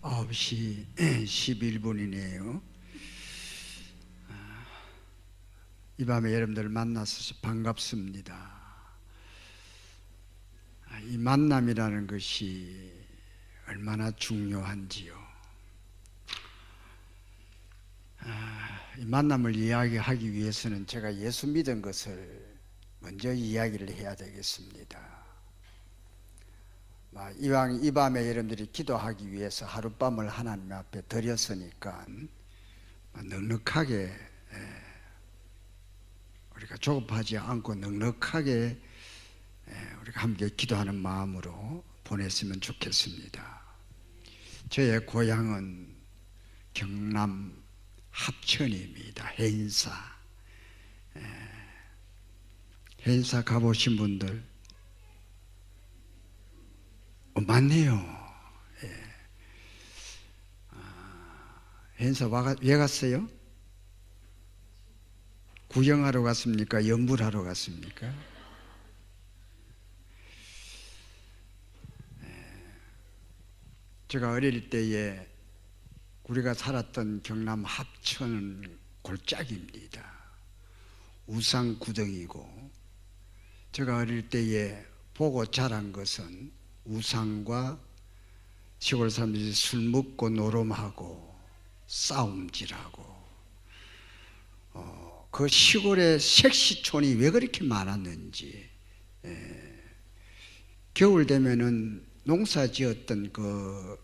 9시 11분이네요. 이 밤에 여러분들 만나서 반갑습니다. 이 만남이라는 것이 얼마나 중요한지요. 이 만남을 이야기하기 위해서는 제가 예수 믿은 것을 먼저 이야기를 해야 되겠습니다. 이왕 이 밤에 여러분들이 기도하기 위해서 하룻밤을 하나님 앞에 드렸으니까 넉넉하게 우리가 조급하지 않고 넉넉하게 우리가 함께 기도하는 마음으로 보냈으면 좋겠습니다. 저의 고향은 경남 합천입니다. 해인사. 해인사 가보신 분들 많네요. 해인사 왜 갔어요? 구경하러 갔습니까? 연불하러 갔습니까? 제가 어릴 때에 우리가 살았던 경남 합천은 골짜기입니다. 우상구덩이고, 제가 어릴 때에 보고 자란 것은 우상과 시골 사람들이 술 먹고 노름하고 싸움질하고, 그 시골의 색시촌이 왜 그렇게 많았는지, 겨울 되면은 농사 지었던 그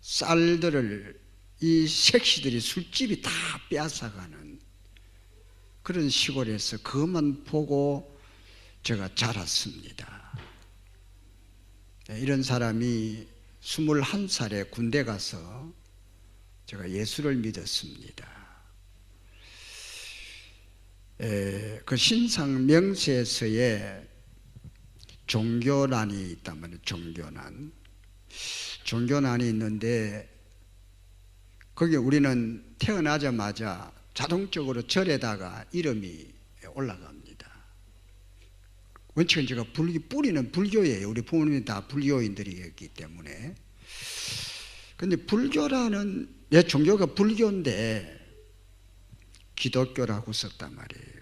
쌀들을 이 색시들이 술집이 다 빼앗아가는 그런 시골에서 그것만 보고 제가 자랐습니다. 이런 사람이 21살에 군대 가서 제가 예수를 믿었습니다. 그 신상 명세서에 종교난이 있단 말이에요. 종교난이 있는데 거기 우리는 태어나자마자 자동적으로 절에다가 이름이 올라갑니다. 원칙은 제가 뿌리는 불교예요. 우리 부모님이 다 불교인들이었기 때문에. 근데 불교라는, 내 종교가 불교인데 기독교라고 썼단 말이에요.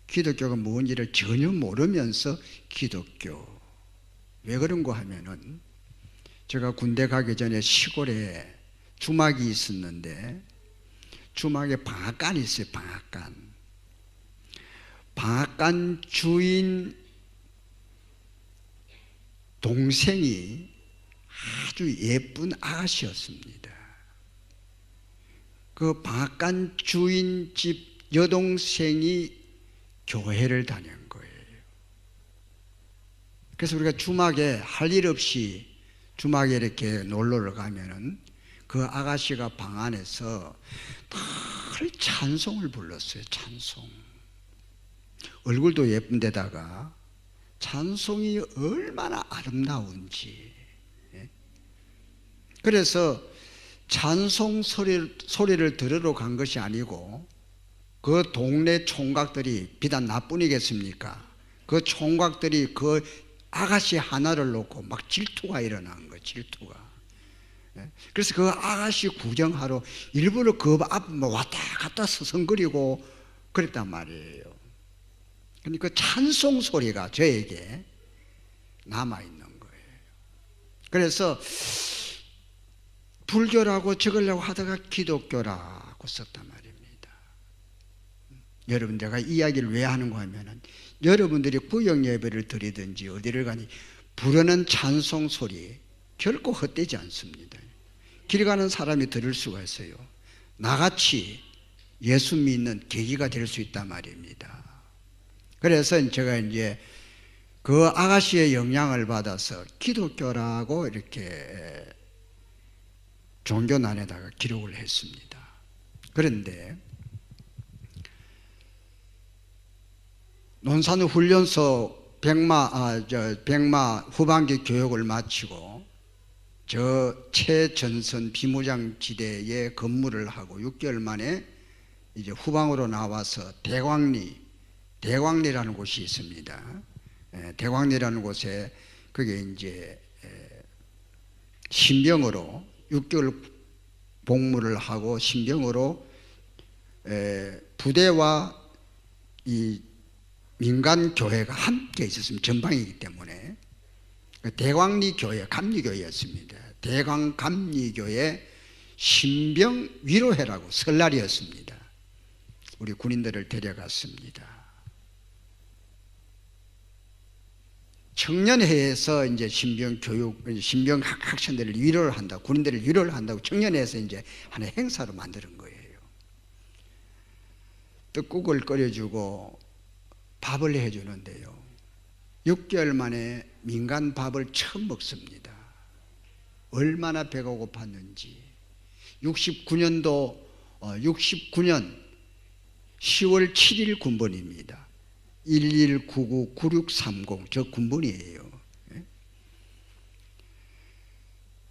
기독교가 뭔지를 전혀 모르면서 기독교. 왜 그런가 하면은 제가 군대 가기 전에 시골에 주막이 있었는데 주막에 방앗간이 있어요. 방앗간 주인 동생이 아주 예쁜 아가씨였습니다. 그 방앗간 주인 집 여동생이 교회를 다닌 거예요. 그래서 우리가 주막에 할 일 없이 주막에 이렇게 놀러를 가면은 그 아가씨가 방 안에서 늘 찬송을 불렀어요. 찬송. 얼굴도 예쁜데다가 찬송이 얼마나 아름다운지. 그래서 찬송 소리를 들으러 간 것이 아니고 그 동네 총각들이, 비단 나뿐이겠습니까? 그 총각들이 그 아가씨 하나를 놓고 막 질투가 일어난 거예요. 질투가. 그래서 그 아가씨 구경하러 일부러 그 앞에 왔다 갔다 서성거리고 그랬단 말이에요. 근데 그 찬송 소리가 저에게 남아있는 거예요. 그래서 불교라고 적으려고 하다가 기독교라고 썼단 말입니다. 여러분, 제가 이야기를 왜 하는가 하면은 여러분들이 구역 예배를 드리든지 어디를 가니 부르는 찬송 소리 결코 헛되지 않습니다. 길 가는 사람이 들을 수가 있어요. 나같이 예수 믿는 계기가 될 수 있단 말입니다. 그래서 제가 이제 그 아가씨의 영향을 받아서 기독교라고 이렇게 종교난에다가 기록을 했습니다. 그런데 논산훈련소 백마 후반기 교육을 마치고 저 최전선 비무장지대에 근무를 하고 6개월 만에 이제 후방으로 나와서 대광리라는 곳이 있습니다. 대광리라는 곳에 그게 이제 신병으로 6개월 복무를 하고 신병으로 부대와 이 민간 교회가 함께 있었습니다. 전방이기 때문에 대광리 교회, 감리교회였습니다. 대광 감리교회 신병 위로회라고 설날이었습니다. 우리 군인들을 데려갔습니다. 청년회에서 이제 신병 교육, 신병 학생들을 위로를 한다, 군인들을 위로를 한다고 청년회에서 이제 하나의 행사로 만드는 거예요. 떡국을 끓여주고 밥을 해주는데요. 6개월 만에 민간 밥을 처음 먹습니다. 얼마나 배가 고팠는지. 69년 10월 7일 군번입니다. 1199-9630 저 군번이에요.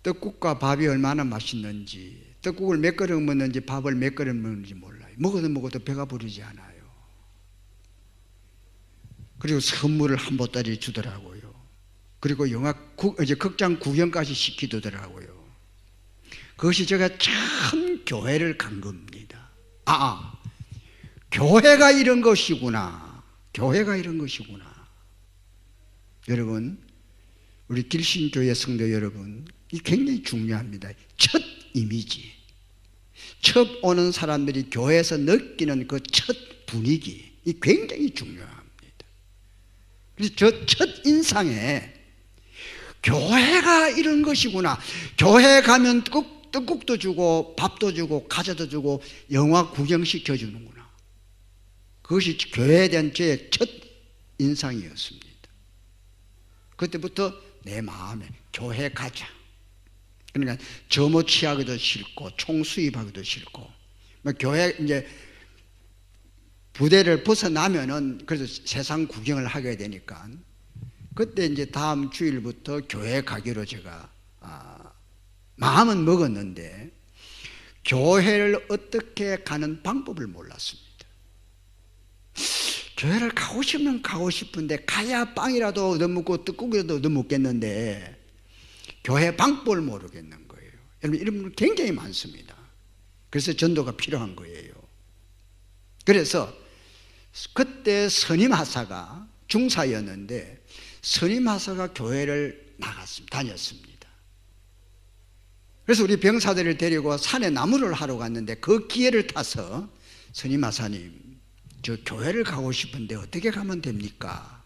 떡국과 밥이 얼마나 맛있는지, 떡국을 몇 그릇 먹는지 밥을 몇 그릇 먹는지 몰라요. 먹어도 배가 부르지 않아요. 그리고 선물을 한 보따리 주더라고요. 그리고 극장 구경까지 시키더라고요. 그것이 제가 참 교회를 간 겁니다. 교회가 이런 것이구나. 교회가 이런 것이구나. 여러분, 우리 길신교회 성도 여러분, 이 굉장히 중요합니다. 첫 이미지, 처음 오는 사람들이 교회에서 느끼는 그 첫 분위기, 이 굉장히 중요합니다. 그래서 저 첫 인상에 교회가 이런 것이구나. 교회 가면 떡국도 주고 밥도 주고 과자도 주고 영화 구경시켜 주는구나. 그것이 교회에 대한 제 첫 인상이었습니다. 그때부터 내 마음에 교회 가자. 그러니까 점호 취하기도 싫고 총 수입하기도 싫고, 교회 이제 부대를 벗어나면은 그래서 세상 구경을 하게 되니까 그때 이제 다음 주일부터 교회 가기로 제가 마음은 먹었는데 교회를 어떻게 가는 방법을 몰랐습니다. 교회를 가고 싶으면 가고 싶은데 가야 빵이라도 얻어먹고 떡국이라도 얻어먹겠는데 교회 방법을 모르겠는 거예요. 여러분, 이런 분 굉장히 많습니다. 그래서 전도가 필요한 거예요. 그래서 그때 선임하사가 중사였는데 선임하사가 교회를 다녔습니다. 그래서 우리 병사들을 데리고 산에 나무를 하러 갔는데 그 기회를 타서 선임하사님, 저 교회를 가고 싶은데 어떻게 가면 됩니까?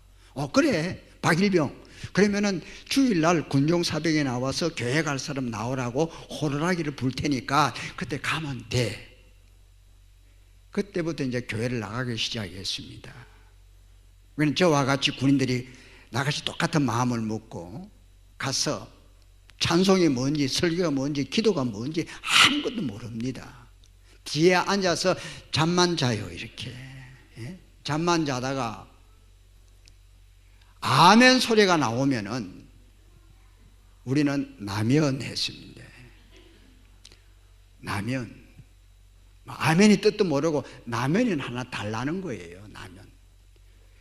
그래, 박일병. 그러면은 주일날 군종사병에 나와서 교회 갈 사람 나오라고 호루라기를 불 테니까 그때 가면 돼. 그때부터 이제 교회를 나가기 시작했습니다. 그러니까 저와 같이 군인들이 나같이 똑같은 마음을 먹고 가서 찬송이 뭔지 설교가 뭔지 기도가 뭔지 아무것도 모릅니다. 뒤에 앉아서 잠만 자요. 이렇게 잠만 자다가 아멘 소리가 나오면은 우리는 나면 했습니다. 나면. 아멘이 뜻도 모르고 라면은 하나 달라는 거예요. 라면.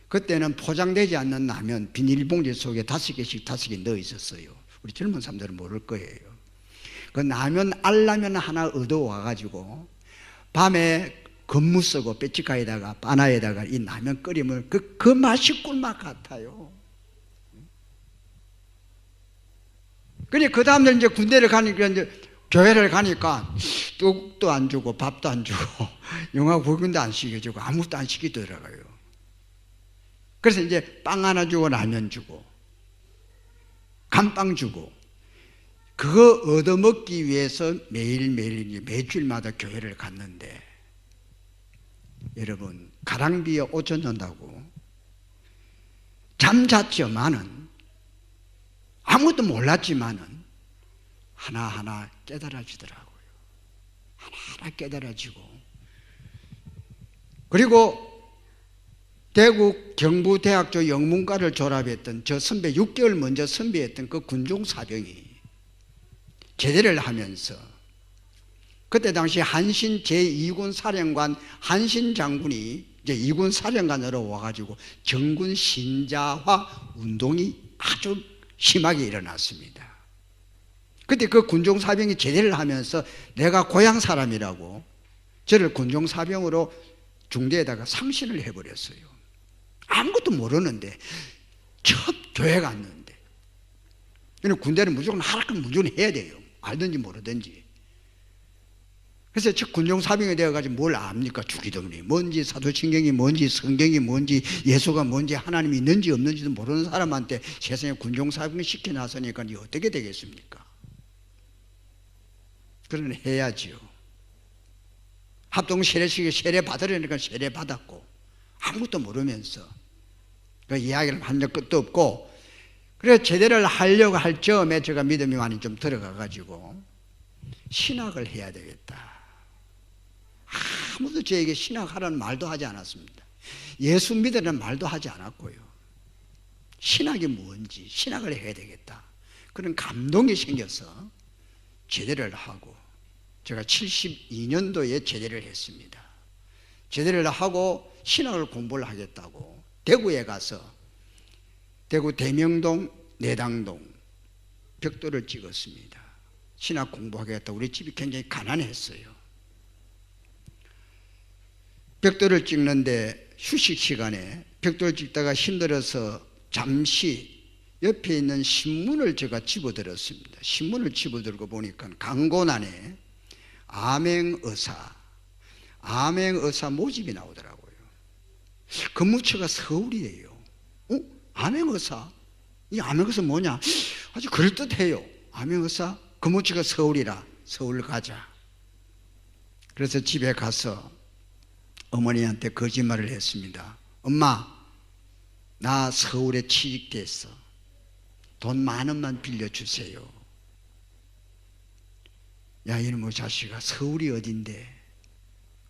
그때는 포장되지 않는 라면 비닐봉지 속에 5개씩 5개 넣어 있었어요. 우리 젊은 사람들은 모를 거예요. 그 라면 알라면 하나 얻어와 가지고 밤에 건무 쓰고 빼치카에다가 바나에다가 이 라면 끓이면 그 맛이 꿀맛 같아요. 그래, 그 다음날 이제 군대를 가니까 이제 교회를 가니까 떡도 안 주고 밥도 안 주고 영화 구경도 안 시켜주고 아무것도 안 시키더라고요. 그래서 이제 빵 하나 주고 라면 주고 감빵 주고 그거 얻어먹기 위해서 매일매일 매주일마다 교회를 갔는데 여러분, 가랑비에 옷 젖는다고 잠잤지만은 아무것도 몰랐지만은 하나하나 깨달아지더라고요. 하나하나 깨달아지고, 그리고 대구 경부대학교 영문과를 졸업했던 저 선배, 6개월 먼저 선배했던 그 군종사병이 제대를 하면서 그때 당시 한신 제2군 사령관 한신 장군이 이제 2군 사령관으로 와가지고 정군 신자화 운동이 아주 심하게 일어났습니다. 그때 그 군종사병이 제대를 하면서 내가 고향 사람이라고 저를 군종사병으로 중대에다가 상신을 해버렸어요. 아무것도 모르는데 첫 교회 갔는데. 군대는 무조건 하락하면 무조건 해야 돼요. 알든지 모르든지. 그래서 첫 군종사병이 되어가지고 뭘 압니까? 주기도문이 뭔지, 사도신경이 뭔지, 성경이 뭔지, 예수가 뭔지, 하나님이 있는지 없는지도 모르는 사람한테 세상에 군종사병을 시켜놨으니까 이게 어떻게 되겠습니까? 그러나 해야지요. 합동 세례식에 세례 받으려니까 세례 받았고 아무것도 모르면서 그 이야기를 한 적 끝도 없고, 그래서 제대를 하려고 할 즈음에 제가 믿음이 많이 좀 들어가가지고 신학을 해야 되겠다. 아무도 저에게 신학하라는 말도 하지 않았습니다. 예수 믿으라는 말도 하지 않았고요. 신학이 뭔지, 신학을 해야 되겠다. 그런 감동이 생겨서 제대를 하고, 제가 72년도에 제대를 했습니다. 제대를 하고 신학을 공부를 하겠다고 대구에 가서 대구 대명동 내당동 벽돌을 찍었습니다. 신학 공부하겠다고. 우리 집이 굉장히 가난했어요. 벽돌을 찍는데 휴식 시간에 벽돌 찍다가 힘들어서 잠시 옆에 있는 신문을 제가 집어들었습니다. 신문을 집어들고 보니까 광고란에 암행의사 모집이 나오더라고요. 근무처가 서울이에요. 암행의사? 이 암행의사 뭐냐? 아주 그럴듯해요. 암행의사? 근무처가 서울이라 서울 가자. 그래서 집에 가서 어머니한테 거짓말을 했습니다. 엄마, 나 서울에 취직됐어. 돈 10,000원만 빌려주세요. 야, 이놈의 자식아, 서울이 어딘데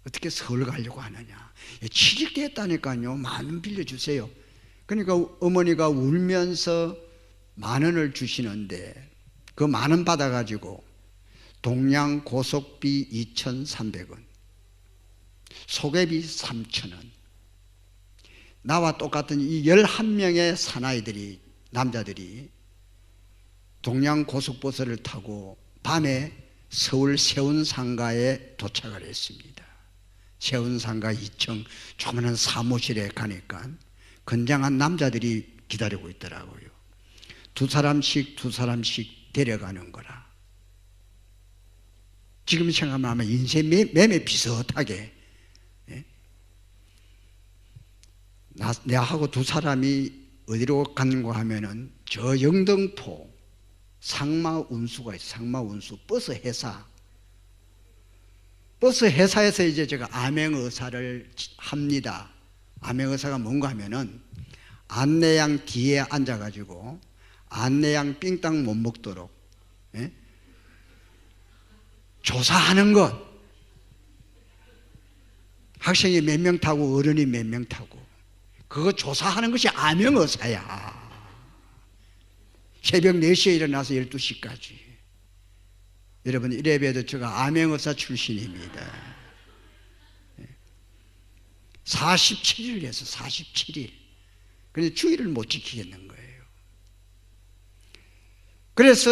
어떻게 서울 가려고 하느냐. 취직됐다니까요. 10,000원 빌려주세요. 그러니까 어머니가 울면서 10,000원을 주시는데 그 10,000원 받아가지고 동양 고속비 2,300원, 소개비 3,000원, 나와 똑같은 이 11명의 사나이들이, 남자들이 동양 고속버스를 타고 밤에 서울 세운상가에 도착을 했습니다. 세운상가 2층 조그마한 사무실에 가니까 건장한 남자들이 기다리고 있더라고요. 두 사람씩 데려가는 거라. 지금 생각하면 아마 인생 매매 비슷하게, 내하고 두 사람이 어디로 갔는가 하면은 저 영등포 상마운수가 있어요. 상마운수 버스 회사에서 이제 제가 암행의사를 합니다. 암행의사가 뭔가 하면은 안내양 뒤에 앉아가지고 안내양 삥땅 못 먹도록 조사하는 것. 학생이 몇 명 타고 어른이 몇 명 타고 그거 조사하는 것이 암행의사야. 새벽 4시에 일어나서 12시까지. 여러분, 이래봬도 제가 암행의사 출신입니다. 47일 해서 47일. 그런데 주의를 못 지키겠는 거예요. 그래서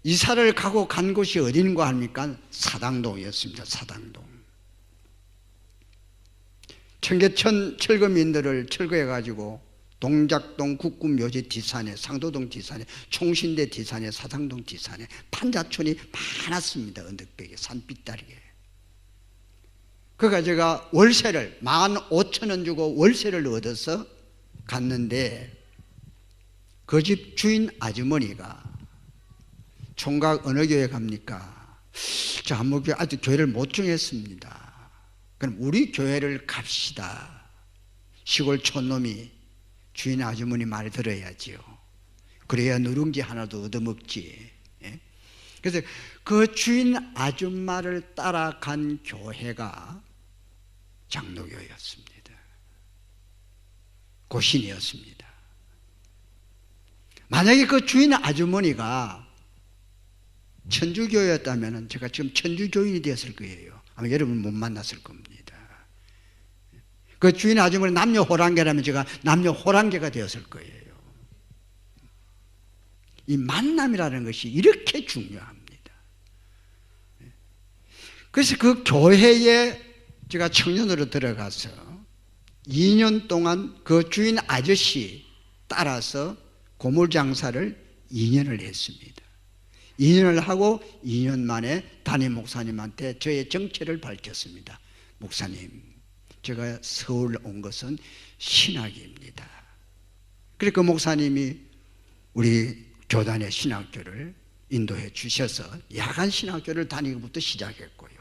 이사를 가고 간 곳이 어딘가 합니까? 사당동이었습니다. 사당동. 청계천 철거민들을 철거해가지고 동작동 국군묘지 뒷산에, 상도동 뒷산에, 총신대 뒷산에, 사당동 뒷산에 판자촌이 많았습니다. 언덕백에, 산빛다리에. 그러니까 제가 월세를 15,000원 주고 월세를 얻어서 갔는데 그 집 주인 아주머니가 총각 어느 교회 갑니까? 저 한목교회 아직 교회를 못 정했습니다. 그럼 우리 교회를 갑시다. 시골 촌놈이 주인 아주머니 말 들어야지요. 그래야 누룽지 하나도 얻어먹지. 그래서 그 주인 아줌마를 따라간 교회가 장로교였습니다. 고신이었습니다. 만약에 그 주인 아주머니가 천주교였다면 제가 지금 천주교인이 되었을 거예요. 아마 여러분 못 만났을 겁니다. 그 주인 아주머니 남녀 호랑계라면 제가 남녀 호랑계가 되었을 거예요. 이 만남이라는 것이 이렇게 중요합니다. 그래서 그 교회에 제가 청년으로 들어가서 2년 동안 그 주인 아저씨 따라서 고물 장사를 2년을 했습니다. 2년을 하고 2년 만에 담임 목사님한테 저의 정체를 밝혔습니다. 목사님, 제가 서울 온 것은 신학입니다. 그래서 그 목사님이 우리 교단의 신학교를 인도해 주셔서 야간 신학교를 다니기부터 시작했고요.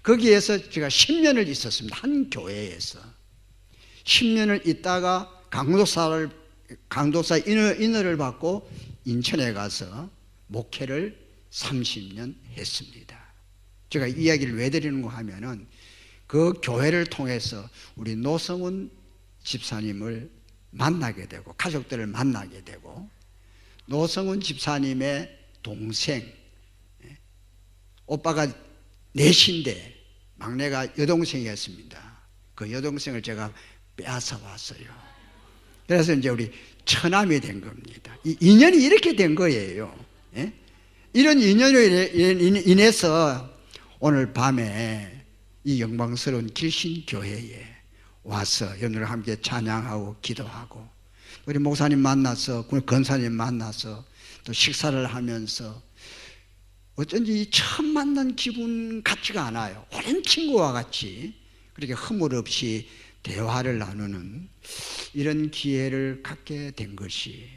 거기에서 제가 10년을 있었습니다. 한 교회에서 10년을 있다가 강도사 인허를 받고 인천에 가서 목회를 30년 했습니다. 제가 이 이야기를 왜 드리는가 하면은 그 교회를 통해서 우리 노성훈 집사님을 만나게 되고 가족들을 만나게 되고 노성훈 집사님의 동생, 오빠가 넷인데 막내가 여동생이었습니다. 그 여동생을 제가 빼앗아 왔어요. 그래서 이제 우리 처남이 된 겁니다. 이 인연이 이렇게 된 거예요. 이런 인연으로 인해서 오늘 밤에 이 영광스러운 길신교회에 와서 여러분들과 함께 찬양하고 기도하고 우리 목사님 만나서 권사님 만나서 또 식사를 하면서 어쩐지 처음 만난 기분 같지가 않아요. 오랜 친구와 같이 그렇게 허물 없이 대화를 나누는 이런 기회를 갖게 된 것이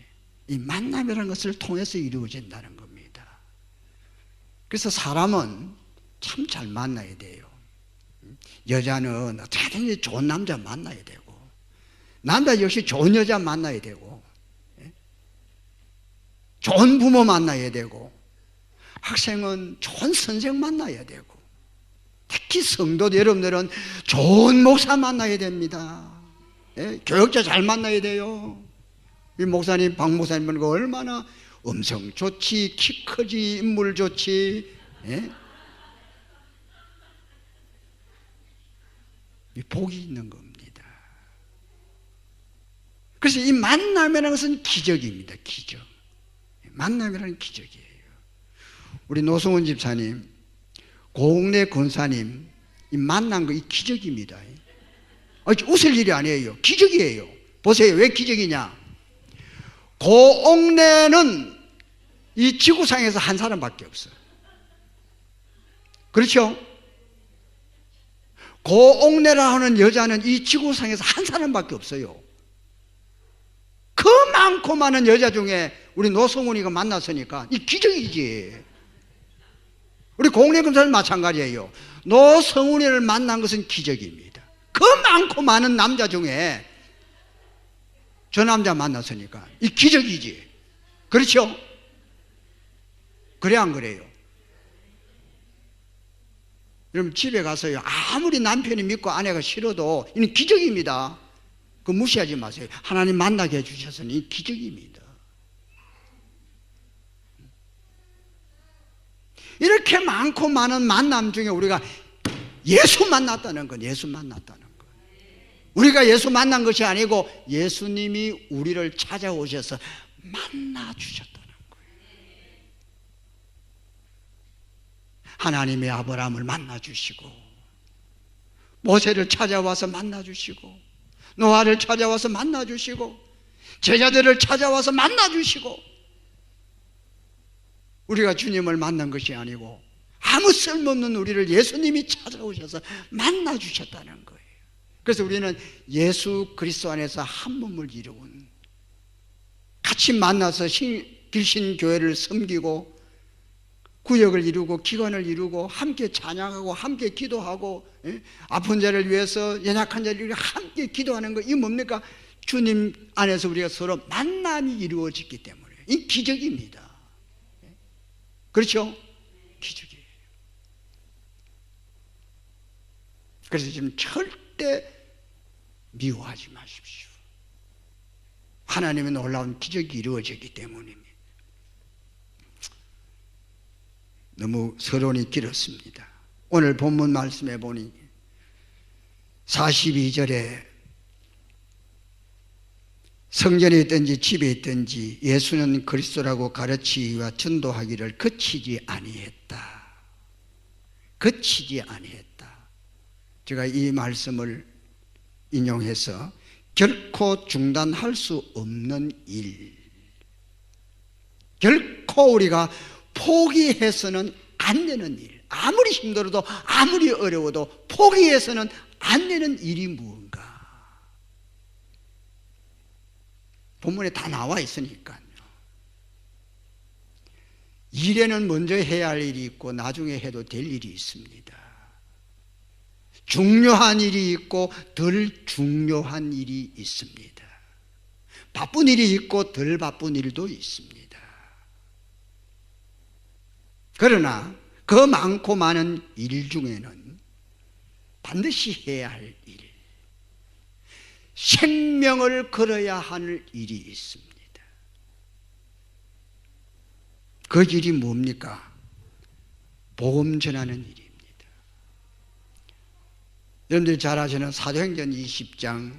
이 만남이라는 것을 통해서 이루어진다는 겁니다. 그래서 사람은 참 잘 만나야 돼요. 여자는 어떻게든 좋은 남자 만나야 되고 남자 역시 좋은 여자 만나야 되고 좋은 부모 만나야 되고 학생은 좋은 선생 만나야 되고 특히 성도 여러분들은 좋은 목사 만나야 됩니다. 교역자 잘 만나야 돼요. 이 목사님, 박 목사님은 얼마나 음성 좋지, 키 크지, 인물 좋지, 복이 있는 겁니다. 그래서 이 만남이라는 것은 기적입니다. 기적. 만남이라는 기적이에요. 우리 노성훈 집사님, 고흥래 권사님, 이 만난 거 이 기적입니다. 웃을 일이 아니에요. 기적이에요. 보세요. 왜 기적이냐? 고흥래는 이 지구상에서 한 사람밖에 없어요. 그렇죠? 고옥내라 하는 여자는 이 지구상에서 한 사람밖에 없어요. 그 많고 많은 여자 중에 우리 노성훈이가 만났으니까 이 기적이지. 우리 고옥내 검사는 마찬가지예요. 노성훈이를 만난 것은 기적입니다. 그 많고 많은 남자 중에 저 남자 만났으니까 이 기적이지. 그렇죠? 그래 안 그래요? 여러분 집에 가서요 아무리 남편이 믿고 아내가 싫어도 이는 기적입니다. 그거 무시하지 마세요. 하나님 만나게 해주셨으니 기적입니다. 이렇게 많고 많은 만남 중에 우리가 예수 만났다는 건 예수 만났다는 건 우리가 예수 만난 것이 아니고 예수님이 우리를 찾아오셔서 만나주셨다는 거예요. 하나님의 아브라함을 만나주시고 모세를 찾아와서 만나주시고 노아를 찾아와서 만나주시고 제자들을 찾아와서 만나주시고 우리가 주님을 만난 것이 아니고 아무 쓸모없는 우리를 예수님이 찾아오셔서 만나주셨다는 거예요. 그래서 우리는 예수 그리스도 안에서 한 몸을 이루은 같이 만나서 길신교회를 섬기고 구역을 이루고 기관을 이루고 함께 찬양하고 함께 기도하고 아픈 자를 위해서 연약한 자를 위해서 함께 기도하는 거 이 뭡니까? 주님 안에서 우리가 서로 만남이 이루어졌기 때문에 이 기적입니다. 그렇죠? 기적이에요. 그래서 지금 절대 미워하지 마십시오. 하나님의 놀라운 기적이 이루어졌기 때문입니다. 너무 서론이 길었습니다. 오늘 본문 말씀해 보니 42절에 성전에 있든지 집에 있든지 예수는 그리스도라고 가르치기와 전도하기를 그치지 아니했다. 그치지 아니했다. 제가 이 말씀을 인용해서 결코 중단할 수 없는 일, 결코 우리가 포기해서는 안 되는 일, 아무리 힘들어도 아무리 어려워도 포기해서는 안 되는 일이 무언가. 본문에 다 나와 있으니까요. 일에는 먼저 해야 할 일이 있고 나중에 해도 될 일이 있습니다. 중요한 일이 있고 덜 중요한 일이 있습니다. 바쁜 일이 있고 덜 바쁜 일도 있습니다. 그러나 그 많고 많은 일 중에는 반드시 해야 할 일, 생명을 걸어야 할 일이 있습니다. 그 일이 뭡니까? 복음 전하는 일입니다. 여러분들이 잘 아시는 사도행전 20장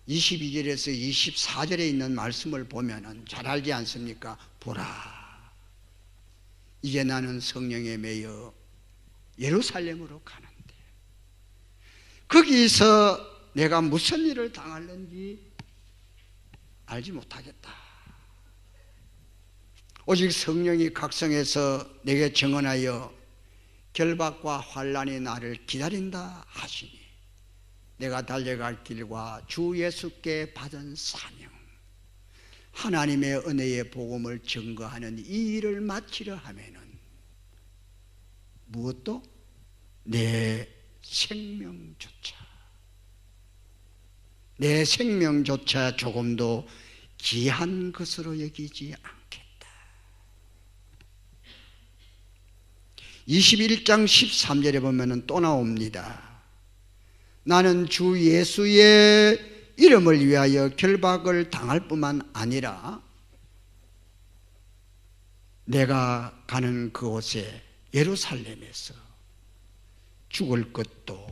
22절에서 24절에 있는 말씀을 보면 잘 알지 않습니까? 보라, 이제 나는 성령에 매여 예루살렘으로 가는데 거기서 내가 무슨 일을 당할는지 알지 못하겠다. 오직 성령이 각성해서 내게 증언하여 결박과 환난이 나를 기다린다 하시니 내가 달려갈 길과 주 예수께 받은 사명, 하나님의 은혜의 복음을 증거하는 이 일을 마치려 하면은 무엇도 내 생명조차 조금도 귀한 것으로 여기지 않겠다. 21장 13절에 보면 또 나옵니다. 나는 주 예수의 이름을 위하여 결박을 당할 뿐만 아니라 내가 가는 그곳에 예루살렘에서 죽을 것도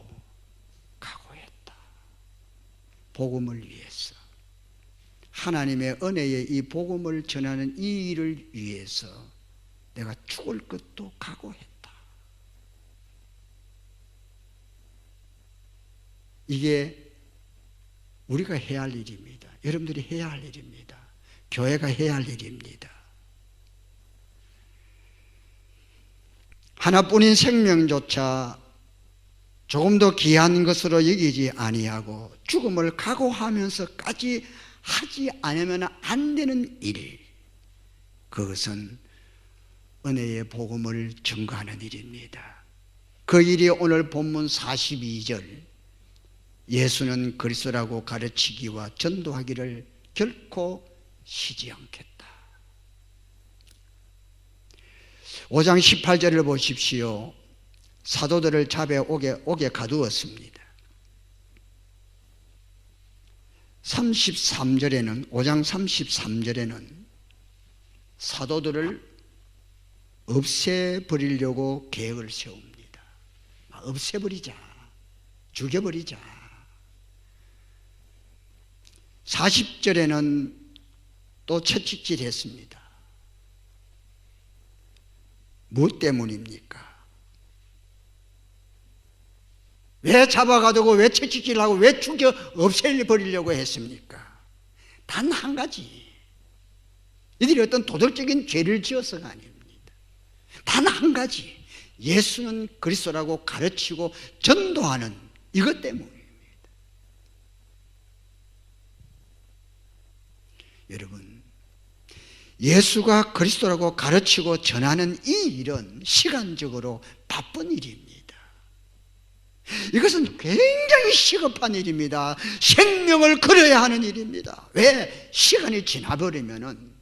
각오했다. 복음을 위해서, 하나님의 은혜의 이 복음을 전하는 이 일을 위해서 내가 죽을 것도 각오했다. 이게 우리가 해야 할 일입니다. 여러분들이 해야 할 일입니다. 교회가 해야 할 일입니다. 하나뿐인 생명조차 조금 더 귀한 것으로 여기지 아니하고 죽음을 각오하면서까지 하지 않으면 안 되는 일, 그것은 은혜의 복음을 증거하는 일입니다. 그 일이 오늘 본문 42절 예수는 그리스도라고 가르치기와 전도하기를 결코 쉬지 않겠다. 5장 18절을 보십시오. 사도들을 잡아 옥에 가두었습니다. 33절에는 5장 33절에는 사도들을 없애버리려고 계획을 세웁니다. 없애버리자, 죽여버리자. 40절에는 또 채찍질했습니다. 무엇 때문입니까? 왜 잡아가두고 왜 채찍질하고 왜 죽여 없애버리려고 했습니까? 단 한 가지, 이들이 어떤 도덕적인 죄를 지어서가 아닙니다. 단 한 가지, 예수는 그리스도라고 가르치고 전도하는 이것 때문입니다. 여러분, 예수가 그리스도라고 가르치고 전하는 이 일은 시간적으로 바쁜 일입니다. 이것은 굉장히 시급한 일입니다. 생명을 걸어야 하는 일입니다. 왜? 시간이 지나버리면은,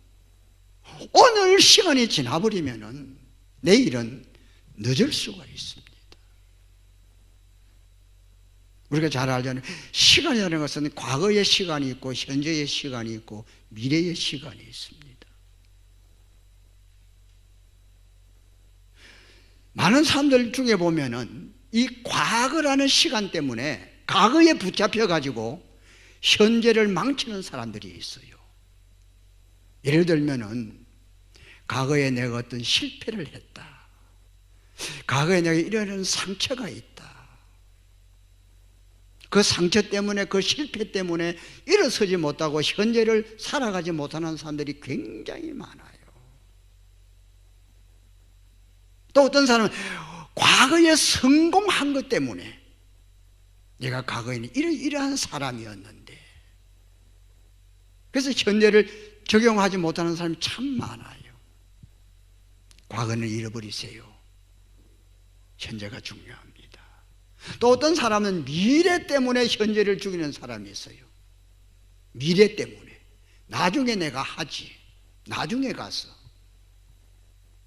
오늘 시간이 지나버리면은 내일은 늦을 수가 있습니다. 우리가 잘 알잖아요. 시간이라는 것은 과거의 시간이 있고 현재의 시간이 있고 미래의 시간이 있습니다. 많은 사람들 중에 보면은 이 과거라는 시간 때문에 과거에 붙잡혀 가지고 현재를 망치는 사람들이 있어요. 예를 들면은 과거에 내가 어떤 실패를 했다. 과거에 내가 이런 상처가 있다. 그 상처 때문에, 그 실패 때문에 일어서지 못하고 현재를 살아가지 못하는 사람들이 굉장히 많아요. 또 어떤 사람은 과거에 성공한 것 때문에 내가 과거에는 이러한 사람이었는데, 그래서 현재를 적용하지 못하는 사람이 참 많아요. 과거는 잃어버리세요. 현재가 중요합니다. 또 어떤 사람은 미래 때문에 현재를 죽이는 사람이 있어요. 미래 때문에. 나중에 내가 하지. 나중에 가서.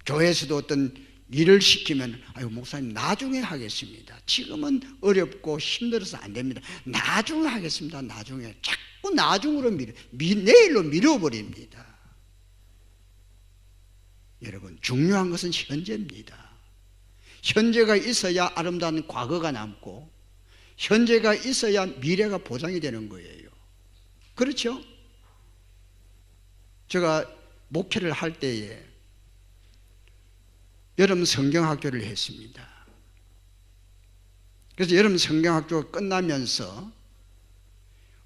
교회에서도 어떤 일을 시키면, 아유, 목사님, 나중에 하겠습니다. 지금은 어렵고 힘들어서 안 됩니다. 나중에 하겠습니다. 나중에. 자꾸 나중으로 내일로 미뤄버립니다. 여러분, 중요한 것은 현재입니다. 현재가 있어야 아름다운 과거가 남고, 현재가 있어야 미래가 보장이 되는 거예요. 그렇죠? 제가 목회를 할 때에 여름 성경학교를 했습니다. 그래서 여름 성경학교가 끝나면서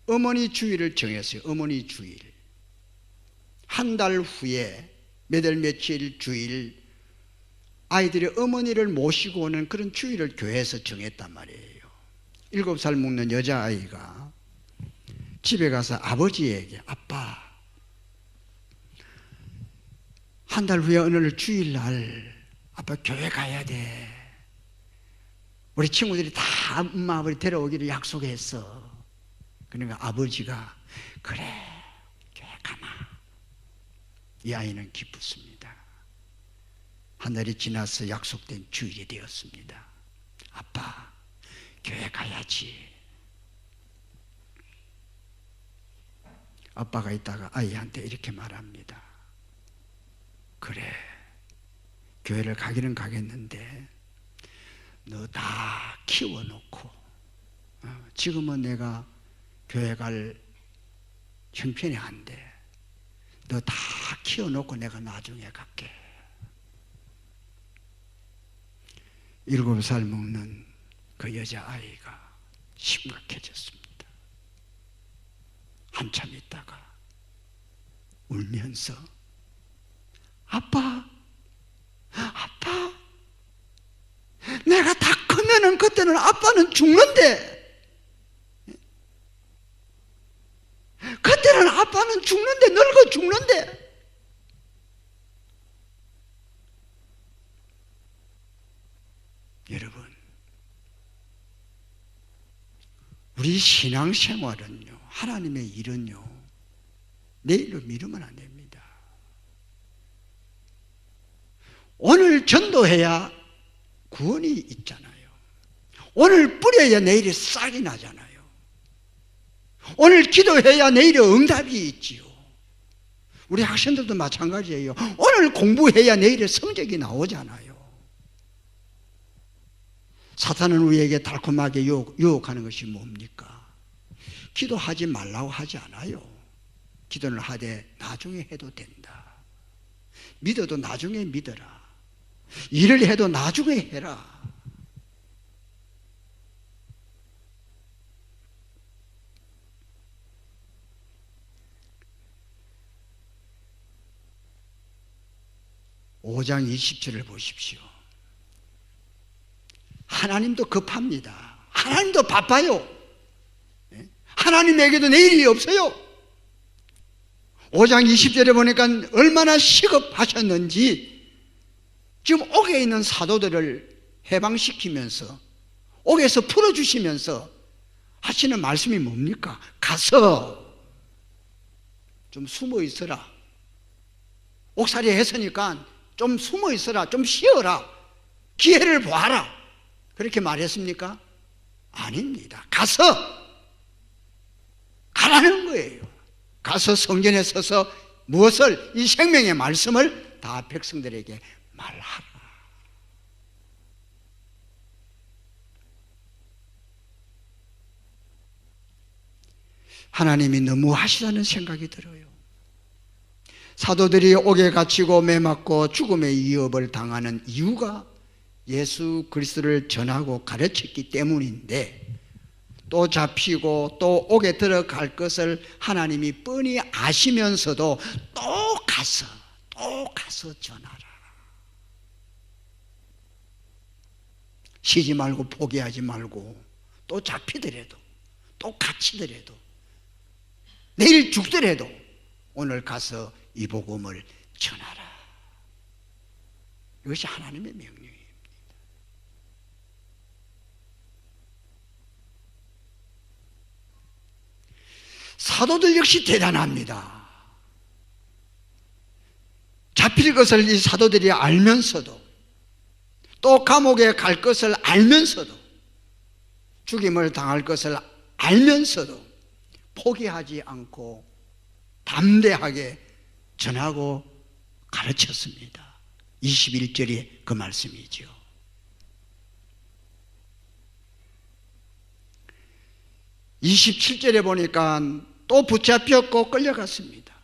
어머니 주일을 정했어요. 어머니 주일. 한 달 후에 몇 월 며칠 주일, 아이들이 어머니를 모시고 오는 그런 주일을 교회에서 정했단 말이에요. 7살 먹는 여자아이가 집에 가서 아버지에게, 아빠, 한 달 후에 오늘 주일날 아빠 교회 가야 돼. 우리 친구들이 다 엄마 아버지 데려오기로 약속했어. 그러니까 아버지가, 그래, 교회 가마. 이 아이는 기뻤습니다. 한 달이 지나서 약속된 주일이 되었습니다. 아빠, 교회 가야지. 아빠가 있다가 아이한테 이렇게 말합니다. 그래, 교회를 가기는 가겠는데 너 다 키워놓고 지금은 내가 교회 갈 형편이 안 돼. 너 다 키워놓고 내가 나중에 갈게. 7살 먹는 그 여자아이가 심각해졌습니다. 한참 있다가 울면서, 아빠, 아빠, 내가 다 크면은 그때는 아빠는 죽는데, 그때는 아빠는 죽는데, 늙어 죽는데. 여러분, 우리 신앙생활은요, 하나님의 일은요, 내일로 미루면 안 됩니다. 오늘 전도해야 구원이 있잖아요. 오늘 뿌려야 내일이 싹이 나잖아요. 오늘 기도해야 내일이 응답이 있지요. 우리 학생들도 마찬가지예요. 오늘 공부해야 내일의 성적이 나오잖아요. 사탄은 우리에게 달콤하게 유혹하는 것이 뭡니까? 기도하지 말라고 하지 않아요. 기도를 하되 나중에 해도 된다. 믿어도 나중에 믿어라. 일을 해도 나중에 해라. (5장 20절을) 보십시오. 하나님도 급합니다. 하나님도 바빠요. 하나님에게도 내일이 없어요. 5장 20절에 보니까 얼마나 시급하셨는지, 지금 옥에 있는 사도들을 해방시키면서, 옥에서 풀어주시면서 하시는 말씀이 뭡니까? 가서 좀 숨어 있어라. 옥살이 했으니까 좀 숨어 있어라. 좀 쉬어라. 기회를 보아라. 그렇게 말했습니까? 아닙니다. 가서 가라는 거예요. 가서 성전에 서서 무엇을? 이 생명의 말씀을 다 백성들에게 말하라. 하나님이 너무하시다는 생각이 들어요. 사도들이 옥에 갇히고 매맞고 죽음의 위협을 당하는 이유가 예수 그리스도를 전하고 가르쳤기 때문인데, 또 잡히고 또 옥에 들어갈 것을 하나님이 뻔히 아시면서도 또 가서 전하라. 쉬지 말고 포기하지 말고, 또 잡히더라도 또 갇히더라도 내일 죽더라도 오늘 가서 이 복음을 전하라. 이것이 하나님의 명령입니다. 사도들 역시 대단합니다. 잡힐 것을 이 사도들이 알면서도, 또 감옥에 갈 것을 알면서도, 죽임을 당할 것을 알면서도 포기하지 않고 담대하게 전하고 가르쳤습니다. 21절이 그 말씀이죠. 27절에 보니까 또 붙잡혔고 끌려갔습니다.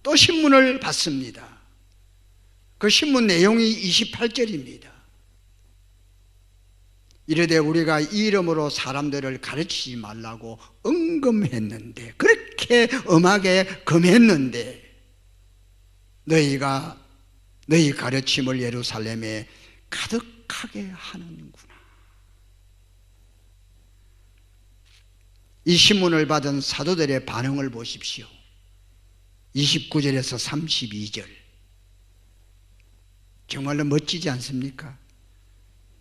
또 신문을 받습니다. 그 신문 내용이 28절입니다. 이르되 우리가 이 이름으로 사람들을 가르치지 말라고 은금했는데, 그렇게 엄하게 금했는데 너희가 너희 가르침을 예루살렘에 가득하게 하는구나. 이 신문을 받은 사도들의 반응을 보십시오. 29절에서 32절. 정말로 멋지지 않습니까?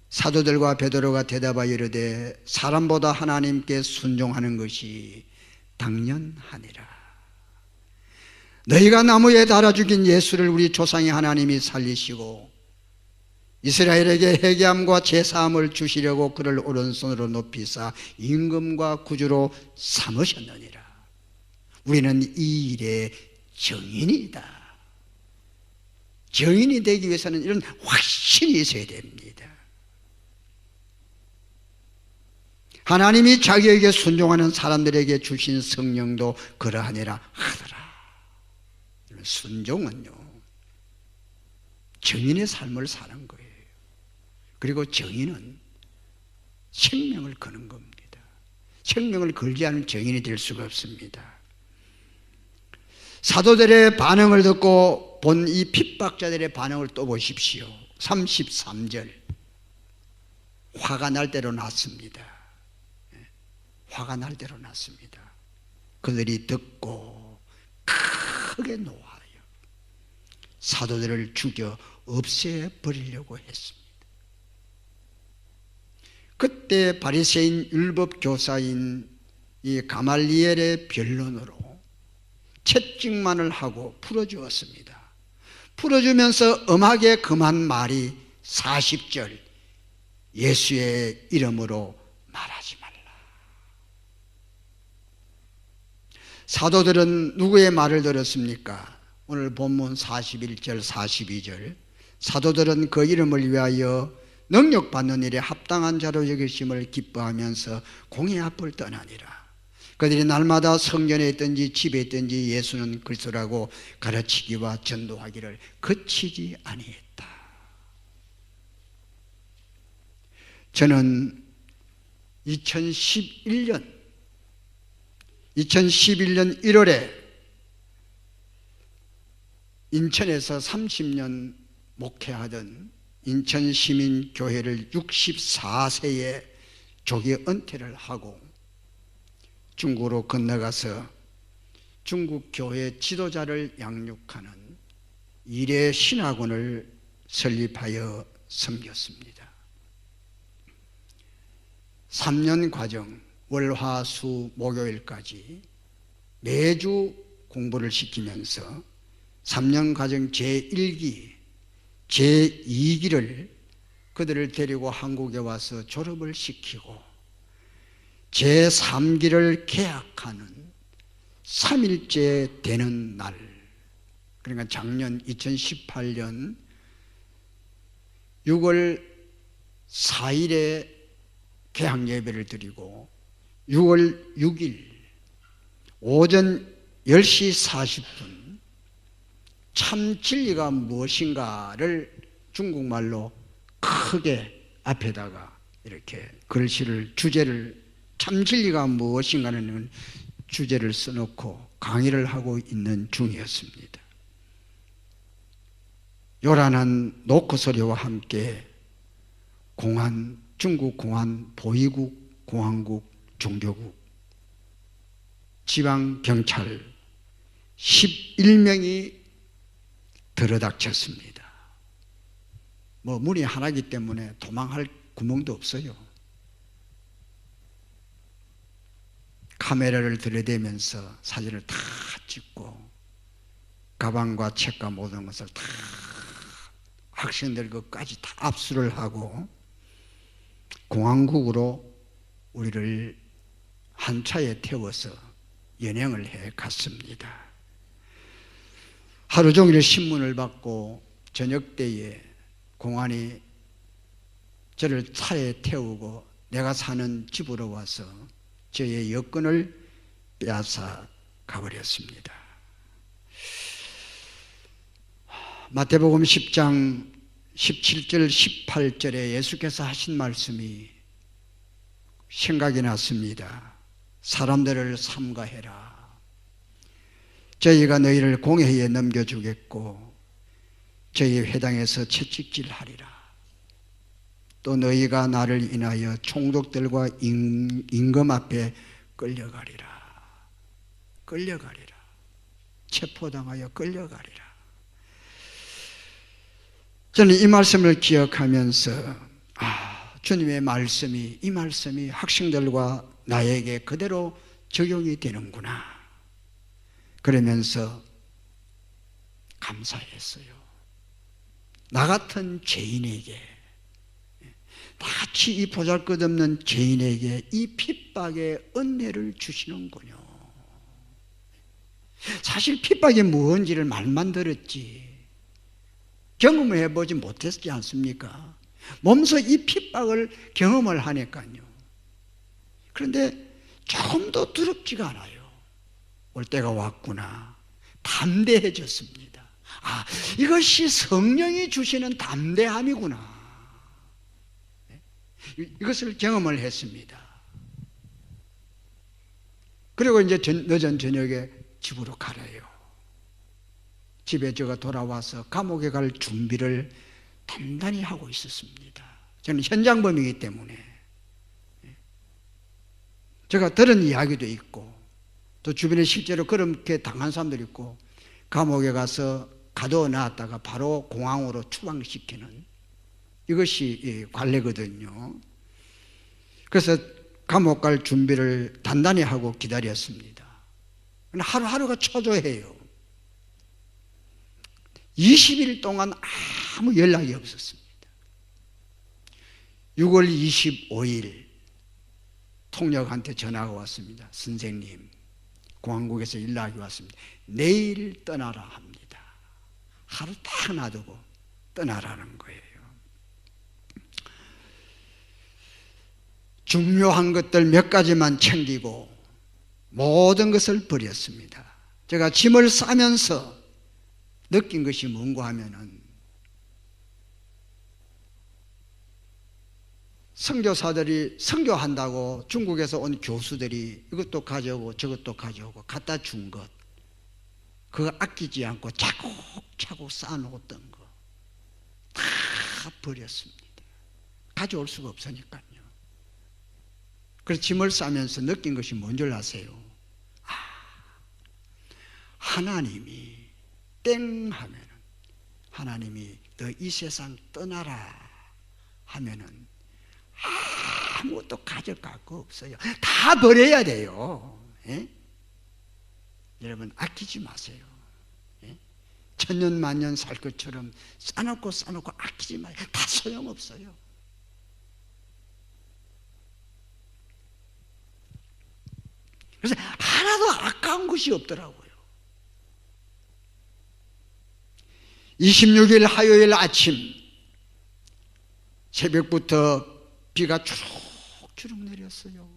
사도들과 베드로가 대답하여 이르되 사람보다 하나님께 순종하는 것이 당연하니라. 너희가 나무에 달아 죽인 예수를 우리 조상의 하나님이 살리시고 이스라엘에게 회개함과 제사함을 주시려고 그를 오른손으로 높이사 임금과 구주로 삼으셨느니라. 우리는 이 일의 정인이다. 정인이 되기 위해서는 이런 확신이 있어야 됩니다. 하나님이 자기에게 순종하는 사람들에게 주신 성령도 그러하니라 하더라. 순종은요, 정인의 삶을 사는 거예요. 그리고 정인은 생명을 거는 겁니다. 생명을 걸지 않은 정인이 될 수가 없습니다. 사도들의 반응을 듣고 본 이 핍박자들의 반응을 또 보십시오. 33절. 화가 날 대로 났습니다. 화가 날 대로 났습니다. 그들이 듣고 크게 노하여 사도들을 죽여 없애버리려고 했습니다. 그때 바리새인 율법 교사인 이 가말리엘의 변론으로 채찍만을 하고 풀어주었습니다. 풀어주면서 엄하게 금한 말이 40절, 예수의 이름으로 말하지 말라. 사도들은 누구의 말을 들었습니까? 오늘 본문 41절 42절. 사도들은 그 이름을 위하여 능력받는 일에 합당한 자로 여기심을 기뻐하면서 공의 앞을 떠나니라. 그들이 날마다 성전에 있든지 집에 있든지 예수는 그리스도라고 가르치기와 전도하기를 그치지 아니했다. 저는 2011년 1월에 인천에서 30년 목회하던 인천시민교회를 64세에 조기 은퇴를 하고 중국으로 건너가서 중국 교회 지도자를 양육하는 일의 신학원을 설립하여 섬겼습니다. 3년 과정, 월화수 목요일까지 매주 공부를 시키면서 3년 과정 제1기, 제2기를 그들을 데리고 한국에 와서 졸업을 시키고 제3기를 개학하는 3일째 되는 날, 그러니까 작년 2018년 6월 4일에 개학 예배를 드리고 6월 6일 오전 10시 40분 참 진리가 무엇인가를 중국말로 크게 앞에다가 이렇게 글씨를 주제를 참 진리가 무엇인가는 주제를 써놓고 강의를 하고 있는 중이었습니다. 요란한 노크 소리와 함께 공안, 중국 공안, 보위국, 공안국, 종교국, 지방경찰 11명이 들어닥쳤습니다. 뭐 문이 하나이기 때문에 도망할 구멍도 없어요. 카메라를 들이대면서 사진을 다 찍고 가방과 책과 모든 것을 다 학생들 것까지 다 압수를 하고 공안국으로 우리를 한 차에 태워서 연행을 해 갔습니다. 하루 종일 신문을 받고 저녁 때에 공안이 저를 차에 태우고 내가 사는 집으로 와서 저의 여권을 빼앗아 가버렸습니다. 마태복음 10장 17절 18절에 예수께서 하신 말씀이 생각이 났습니다. 사람들을 삼가해라. 저희가 너희를 공회에 넘겨주겠고 저희 회당에서 채찍질하리라. 또 너희가 나를 인하여 총독들과 임금 앞에 끌려가리라. 끌려가리라. 체포당하여 끌려가리라. 저는 이 말씀을 기억하면서 주님의 말씀이, 이 말씀이 학생들과 나에게 그대로 적용이 되는구나. 그러면서 감사했어요. 나 같은 죄인에게, 나같이 이 보잘것없는 죄인에게 이 핍박의 은혜를 주시는군요. 사실 핍박이 무엇인지를 말만 들었지 경험을 해보지 못했지 않습니까? 몸소 이 핍박을 경험을 하니까요. 그런데 조금 더 두렵지가 않아요. 올 때가 왔구나. 담대해졌습니다. 이것이 성령이 주시는 담대함이구나. 이것을 경험을 했습니다. 그리고 이제 늦은 저녁에 집으로 가래요. 집에 제가 돌아와서 감옥에 갈 준비를 단단히 하고 있었습니다. 저는 현장범이기 때문에 제가 들은 이야기도 있고 또 주변에 실제로 그렇게 당한 사람도 있고 감옥에 가서 가둬 놨다가 바로 공항으로 추방시키는 이것이 관례거든요. 그래서 감옥 갈 준비를 단단히 하고 기다렸습니다. 하루하루가 초조해요. 20일 동안 아무 연락이 없었습니다. 6월 25일 통역한테 전화가 왔습니다. 선생님, 공항국에서 연락이 왔습니다. 내일 떠나라 합니다. 하루 딱 놔두고 떠나라는 거예요. 중요한 것들 몇 가지만 챙기고 모든 것을 버렸습니다. 제가 짐을 싸면서 느낀 것이 뭔가 하면은 선교사들이 선교한다고 중국에서 온 교수들이 이것도 가져오고 저것도 가져오고 갖다 준 것, 그거 아끼지 않고 차곡차곡 쌓아놓았던 거 다 버렸습니다. 가져올 수가 없으니까요. 그래서 짐을 싸면서 느낀 것이 뭔 줄 아세요? 하나님이 땡 하면은, 하나님이 너 이 세상 떠나라 하면은 아무것도 가져갈 거 없어요. 다 버려야 돼요. 예? 여러분 아끼지 마세요. 예? 천년만년 살 것처럼 싸놓고 아끼지 마세요. 다 소용없어요. 그래서 하나도 아까운 것이 없더라고요. 26일 화요일 아침 새벽부터 비가 주룩주룩 내렸어요.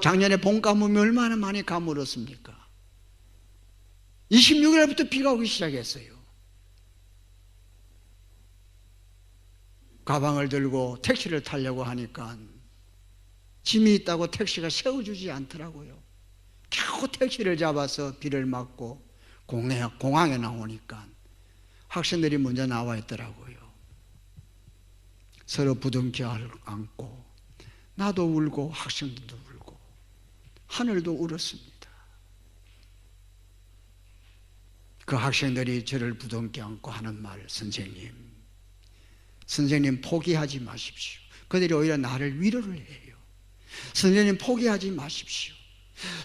작년에 봄 가뭄이 얼마나 많이 가물었습니까? 26일부터 비가 오기 시작했어요. 가방을 들고 택시를 타려고 하니까 짐이 있다고 택시가 세워주지 않더라고요. 겨우 택시를 잡아서 비를 맞고 공항에 나오니까 학생들이 먼저 나와 있더라고요. 서로 부둥켜 안고 나도 울고 학생들도 울고 하늘도 울었습니다. 그 학생들이 저를 부둥켜 안고 하는 말, 선생님 포기하지 마십시오. 그들이 오히려 나를 위로를 해요. 선생님 포기하지 마십시오.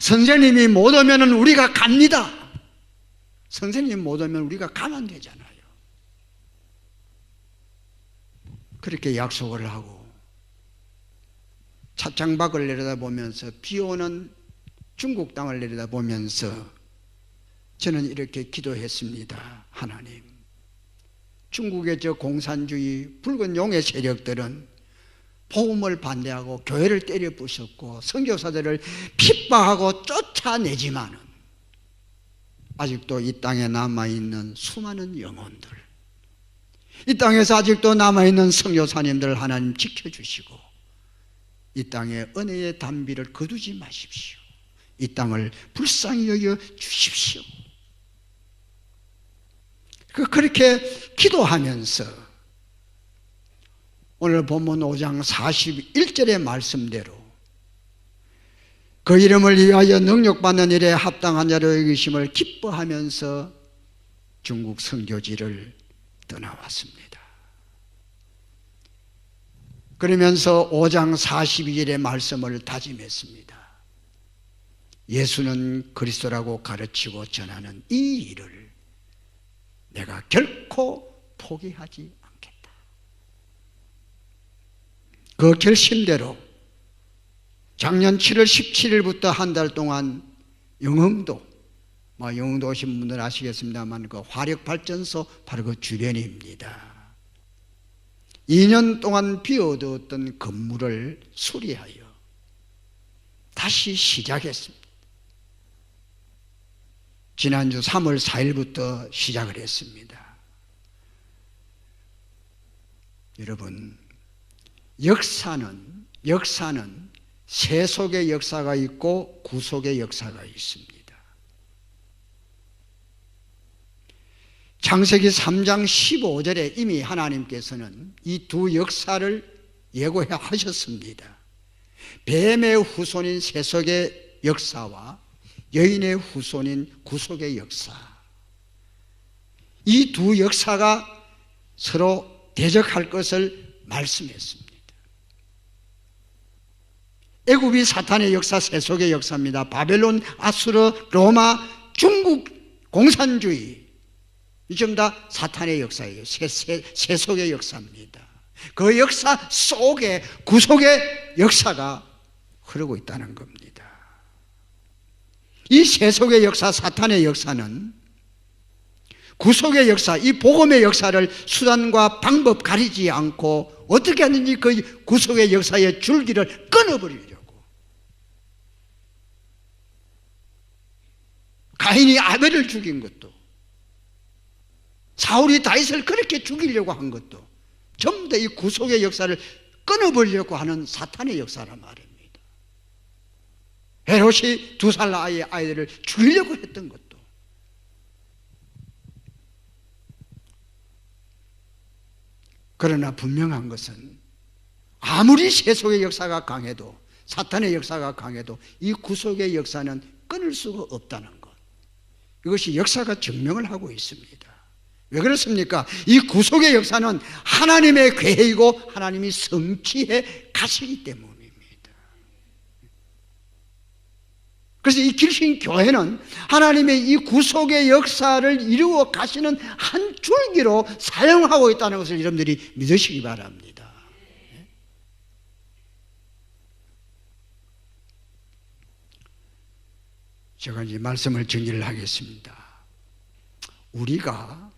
선생님이 못 오면 우리가 갑니다. 선생님 못 오면 우리가 가면 되잖아요. 그렇게 약속을 하고 차창밖을 내려다보면서 비오는 중국 땅을 내려다보면서 저는 이렇게 기도했습니다. 하나님, 중국의 저 공산주의 붉은 용의 세력들은 복음을 반대하고 교회를 때려 부셨고 선교사들을 핍박하고 쫓아내지만은 아직도 이 땅에 남아있는 수많은 영혼들, 이 땅에서 아직도 남아있는 선교사님들 하나님 지켜주시고 이 땅에 은혜의 단비를 거두지 마십시오. 이 땅을 불쌍히 여겨 주십시오. 그렇게 기도하면서 오늘 본문 5장 41절의 말씀대로 그 이름을 위하여 능력받는 일에 합당한 자로 여기심을 기뻐하면서 중국 선교지를 떠나왔습니다. 그러면서 5장 42절의 말씀을 다짐했습니다. 예수는 그리스도라고 가르치고 전하는 이 일을 내가 결코 포기하지 않겠다. 그 결심대로 작년 7월 17일부터 한 달 동안 영흥도 오신 분들 아시겠습니다만 그 화력발전소 바로 그 주변입니다. 2년 동안 비워두었던 건물을 수리하여 다시 시작했습니다. 지난주 3월 4일부터 시작을 했습니다. 여러분, 역사는 세속의 역사가 있고 구속의 역사가 있습니다. 창세기 3장 15절에 이미 하나님께서는 이 두 역사를 예고하셨습니다. 뱀의 후손인 세속의 역사와 여인의 후손인 구속의 역사, 이 두 역사가 서로 대적할 것을 말씀했습니다. 애굽이 사탄의 역사, 세속의 역사입니다. 바벨론, 아수르, 로마, 중국 공산주의, 이 전부 다 사탄의 역사예요. 세속의 역사입니다. 그 역사 속에 구속의 역사가 흐르고 있다는 겁니다. 이 세속의 역사, 사탄의 역사는 구속의 역사, 이 복음의 역사를 수단과 방법 가리지 않고 어떻게 하든지 그 구속의 역사의 줄기를 끊어버리려고. 가인이 아벨을 죽인 것도, 사울이 다윗을 그렇게 죽이려고 한 것도 전부 다 이 구속의 역사를 끊어버리려고 하는 사탄의 역사란 말입니다. 헤롯이 2살 아이들을 죽이려고 했던 것도, 그러나 분명한 것은 아무리 세속의 역사가 강해도, 사탄의 역사가 강해도 이 구속의 역사는 끊을 수가 없다는 것, 이것이 역사가 증명을 하고 있습니다. 왜 그렇습니까? 이 구속의 역사는 하나님의 계획이고 하나님이 성취해 가시기 때문입니다. 그래서 이 길신교회는 하나님의 이 구속의 역사를 이루어 가시는 한 줄기로 사용하고 있다는 것을 여러분들이 믿으시기 바랍니다. 제가 이제 말씀을 정리를 하겠습니다. 우리가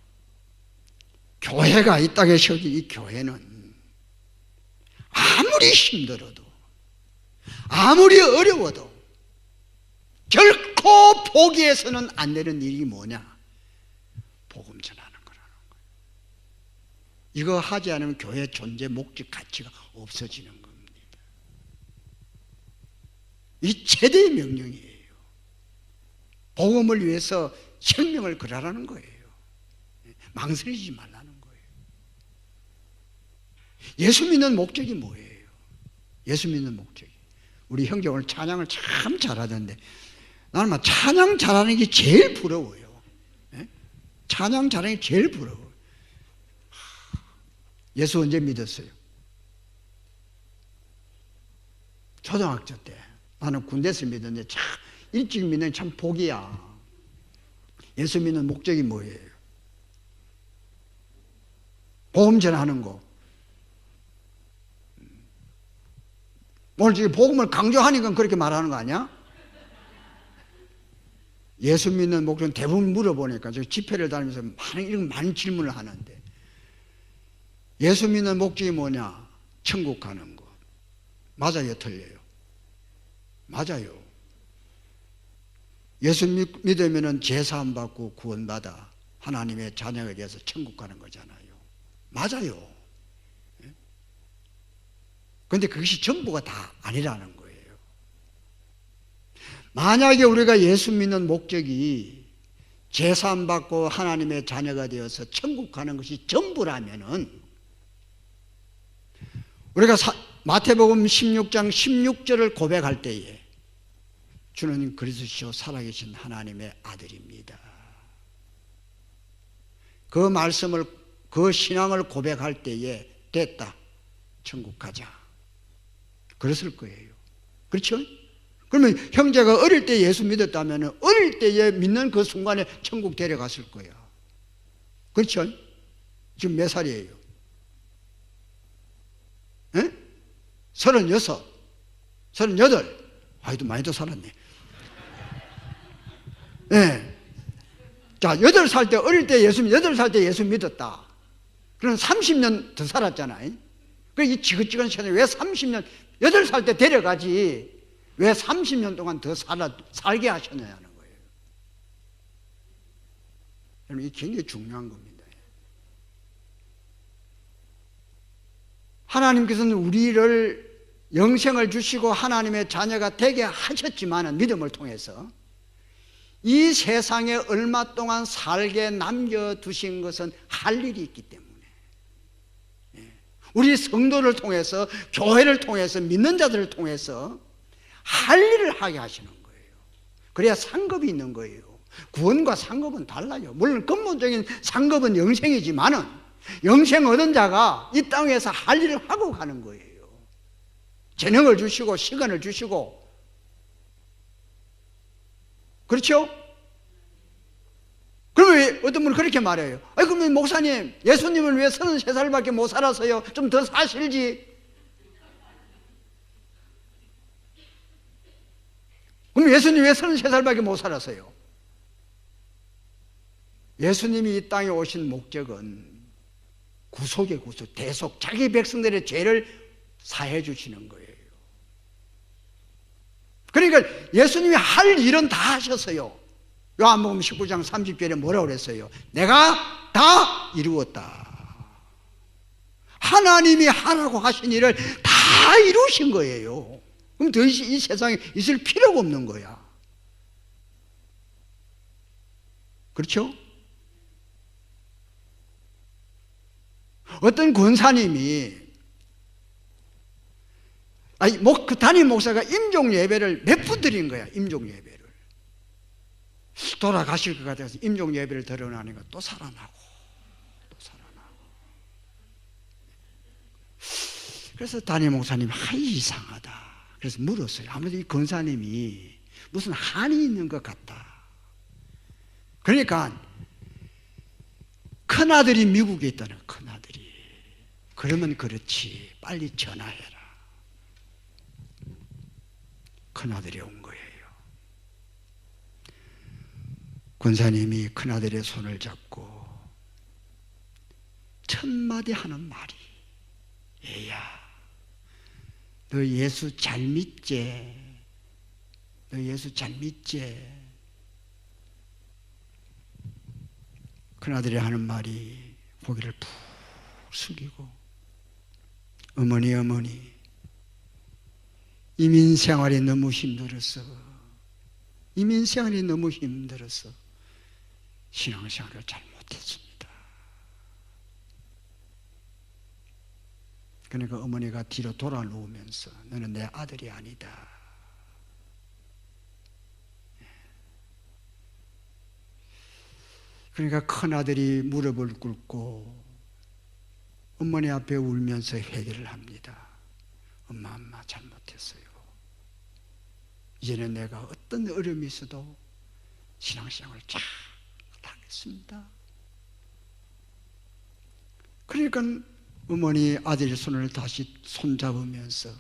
교회가 이 땅에 세워진 이 교회는 아무리 힘들어도, 아무리 어려워도 결코 포기해서는 안 되는 일이 뭐냐? 복음 전하는 거라는 거예요. 이거 하지 않으면 교회 존재 목적 가치가 없어지는 겁니다. 이 최대의 명령이에요. 복음을 위해서 생명을 걸어라는 거예요. 망설이지 말라는 거예요. 예수 믿는 목적이 뭐예요? 예수 믿는 목적이, 우리 형제 오늘 찬양을 참 잘하던데 나는 막 찬양 잘하는 게 제일 부러워요. 찬양 잘하는 게 제일 부러워요. 예수 언제 믿었어요? 초등학교 때. 나는 군대에서 믿었는데 참 일찍 믿는 참 복이야. 예수 믿는 목적이 뭐예요? 복음 전하는 거. 오늘 지금 복음을 강조하니까 그렇게 말하는 거 아니야? 예수 믿는 목적은 대부분 물어보니까 저 집회를 다니면서 많은 질문을 하는데, 예수 믿는 목적이 뭐냐? 천국 가는 거. 맞아요, 틀려요? 맞아요. 예수 믿으면 제사함 받고 구원받아 하나님의 자녀가 돼서 천국 가는 거잖아요. 맞아요. 그런데 그것이 전부가 다 아니라는 거예요. 만약에 우리가 예수 믿는 목적이 제사함 받고 하나님의 자녀가 되어서 천국 가는 것이 전부라면은, 우리가 마태복음 16장 16절을 고백할 때에 주는 그리스도시요 살아계신 하나님의 아들입니다. 그 말씀을, 그 신앙을 고백할 때에 됐다, 천국 가자, 그랬을 거예요. 그렇죠? 그러면 형제가 어릴 때 예수 믿었다면 어릴 때에 믿는 그 순간에 천국 데려갔을 거야. 그렇죠? 지금 몇 살이에요? 36, 38. 아이도 많이 더 살았네. 네. 자, 8살 때, 어릴 때 8살 때 예수 믿었다. 그럼 30년 더 살았잖아요. 이 지긋지긋한 세상에 왜 30년, 8살 때 데려가지 왜 30년 동안 더 살게 하셨느냐는 거예요. 여러분, 이게 굉장히 중요한 겁니다. 하나님께서는 우리를 영생을 주시고 하나님의 자녀가 되게 하셨지만, 믿음을 통해서 이 세상에 얼마 동안 살게 남겨두신 것은 할 일이 있기 때문에, 우리 성도를 통해서, 교회를 통해서, 믿는 자들을 통해서 할 일을 하게 하시는 거예요. 그래야 상급이 있는 거예요. 구원과 상급은 달라요. 물론 근본적인 상급은 영생이지만은, 영생 얻은 자가 이 땅에서 할 일을 하고 가는 거예요. 재능을 주시고 시간을 주시고. 그렇죠? 그러면 어떤 분은 그렇게 말해요. 아니, 그러면 목사님, 예수님을 위해 33살밖에 못 살아서요, 좀 더 사실지. 그럼 예수님 왜 33살밖에 못 살았어요? 예수님이 이 땅에 오신 목적은 구속의 구속, 대속, 자기 백성들의 죄를 사해 주시는 거예요. 그러니까 예수님이 할 일은 다 하셨어요. 요한복음 19장 30절에 뭐라고 그랬어요? 내가 다 이루었다. 하나님이 하라고 하신 일을 다 이루신 거예요. 그럼 더 이 세상에 있을 필요가 없는 거야. 그렇죠? 어떤 권사님이, 그 담임 목사가 임종 예배를 몇 분 드린 거야. 임종 예배를 돌아가실 것 같아서 임종 예배를 드려나니까 또 살아나고 또 살아나고. 그래서 담임 목사님, 이상하다. 그래서 물었어요. 아무래도 이 권사님이 무슨 한이 있는 것 같다. 그러니까 큰아들이 미국에 있다는, 큰아들이. 그러면 그렇지, 빨리 전화해라. 큰아들이 온 거예요. 권사님이 큰아들의 손을 잡고 첫 마디 하는 말이, 얘야, 너 예수 잘 믿지? 너 예수 잘 믿지? 큰아들이 하는 말이 고개를 푹 숙이고, 어머니 이민생활이 너무 힘들었어. 이민생활이 너무 힘들어서 신앙생활을 잘 못했습니다. 그러니까 어머니가 뒤로 돌아 누우면서 너는 내 아들이 아니다. 그러니까 큰아들이 무릎을 꿇고 어머니 앞에 울면서 회개를 합니다. 엄마 잘못했어요. 이제는 내가 어떤 어려움이 있어도 신앙생활을 잘 하겠습니다. 그러니까 어머니 아들의 손을 다시 손잡으면서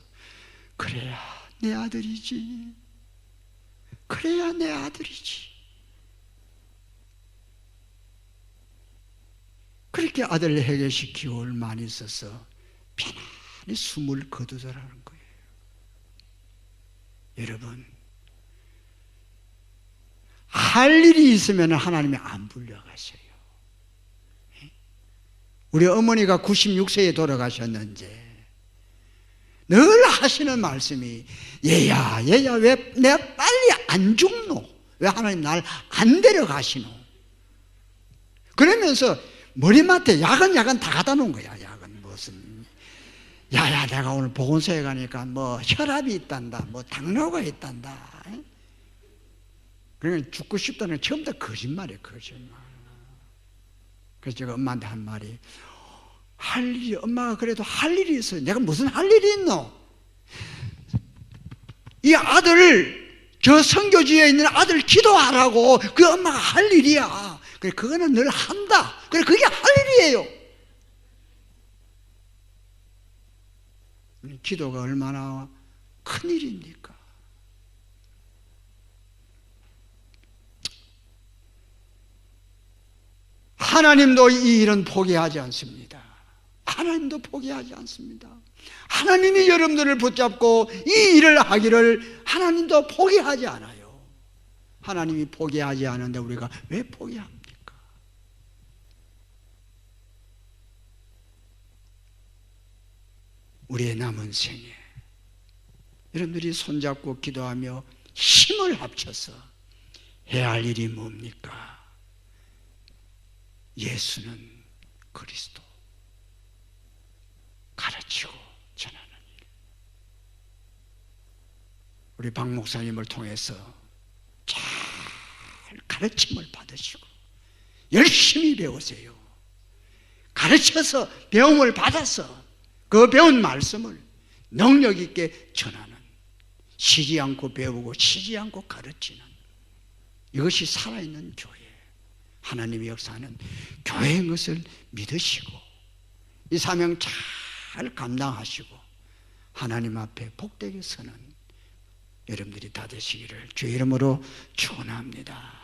그래야 내 아들이지. 그래야 내 아들이지. 그렇게 아들을 해결시키고 얼마 있어서 편안히 숨을 거두더라는 거예요. 여러분, 할 일이 있으면 하나님이 안 불려가셔요. 우리 어머니가 96세에 돌아가셨는데 늘 하시는 말씀이 얘야 왜 내가 빨리 안 죽노? 왜 하나님 날 안 데려가시노? 그러면서 머리맡에 약은 다 갖다 놓은 거야. 약은 무슨 야야 내가 오늘 보건소에 가니까 뭐 혈압이 있단다, 뭐 당뇨가 있단다. 그러니까 죽고 싶다는 게 처음부터 거짓말이에요. 거짓말. 그래서 제가 엄마한테 한 말이 할 일이, 엄마가 그래도 할 일이 있어요. 내가 무슨 할 일이 있노? 이 아들, 저 선교지에 있는 아들 기도하라고. 그 엄마가 할 일이야. 그래, 그거는 늘 한다. 그래, 그게 할 일이에요. 기도가 얼마나 큰 일입니까? 하나님도 이 일은 포기하지 않습니다. 하나님도 포기하지 않습니다. 하나님이 여러분들을 붙잡고 이 일을 하기를 하나님도 포기하지 않아요. 하나님이 포기하지 않는데 우리가 왜 포기합니까? 우리의 남은 생에 여러분들이 손잡고 기도하며 힘을 합쳐서 해야 할 일이 뭡니까? 예수는 그리스도 가르치고 전하는 일. 우리 박 목사님을 통해서 잘 가르침을 받으시고 열심히 배우세요. 가르쳐서 배움을 받아서 그 배운 말씀을 능력 있게 전하는, 쉬지 않고 배우고 쉬지 않고 가르치는, 이것이 살아있는 교회, 하나님의 역사는 교회인 것을 믿으시고 이 사명 잘 감당하시고 하나님 앞에 복되게 서는 여러분들이 다 되시기를 주의 이름으로 축원합니다.